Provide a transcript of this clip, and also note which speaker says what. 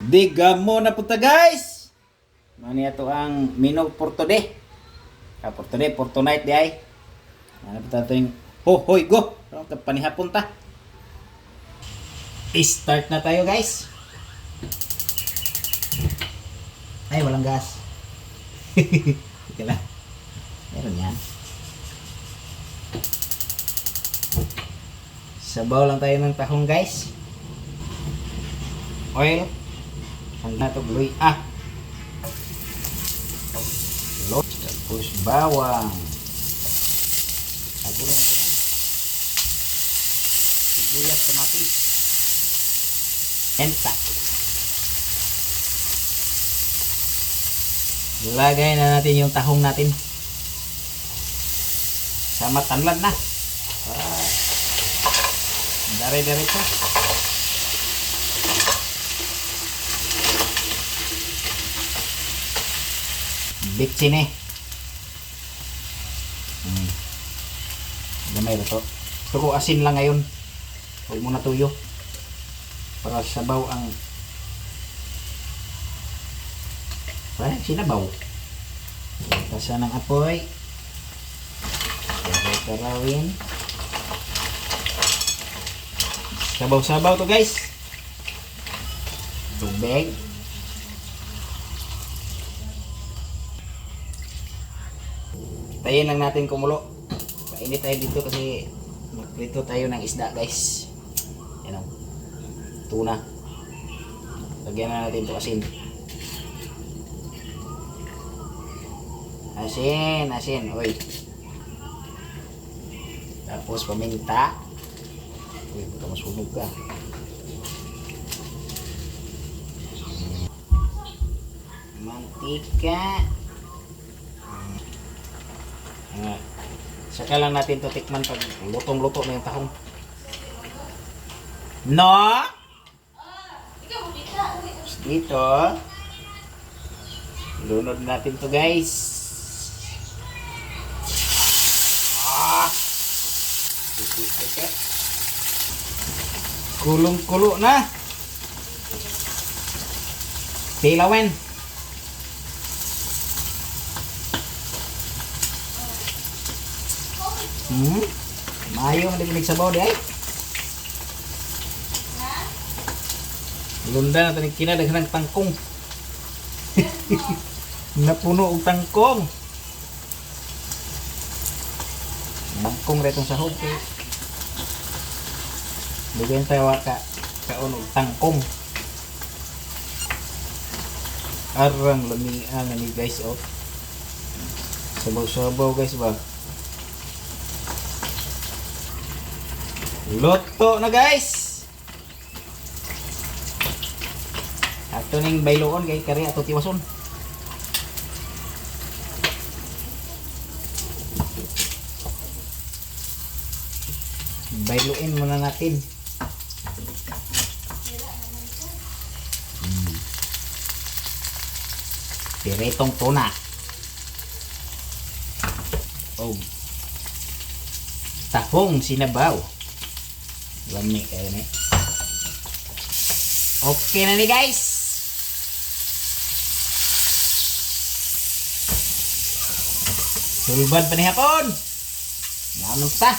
Speaker 1: Digamo na punta guys. Mani ato ang menu for today. For today, for tonight di ay. Ano pa tayo yung hoy go. Panihapon ta. Start na tayo guys. Ay walang gas. Ika lang. Meron yan. Sabaw lang tayo ng tahong guys. Oil. Ang nato gluy. Tapos bawang. Ako lang ito. Sibuyas, kamatis. Enta. Lagay na natin yung tahong natin. Sama tanlad na. Dire-diretso. Bitsin eh. Gamay na to. Ito ko asin lang ngayon. Huwag mo na tuyo. Para sabaw ang sinabaw. Tasan ng apoy. Tarawin. Sabaw-sabaw to guys. Tubig. Tayin lang natin kumulo. Painit tayo dito kasi magprito tayo ng isda guys. Yan o. Tuna. Lagyan na natin ito asin. Asin. Uy. Tapos paminta. Uy, baka masunog ka. Mantika. Saka lang natin to tikman pag lutong-luto na yung tahong. No? Dito. Lunod natin to guys. Kulong-kulo na. Tilawin. Mayo ang dikinig sabaw di ay. Lunda na tanig kinadaghan ng tangkong. Napuno og tangkong. Tangkong retong sahog ko. Bigyan tayo kaon og tangkong. Arang lamian na ni guys oh. Sabaw-sabaw guys ba. Luto na guys. Ato ning bayloon kay kari ato tiwason. Bayluin muna natin. Piretong tuna. Tahong sinabaw. Lami kayo ni. Okay na ni guys. Sulban pa ni hapon. Naman pa.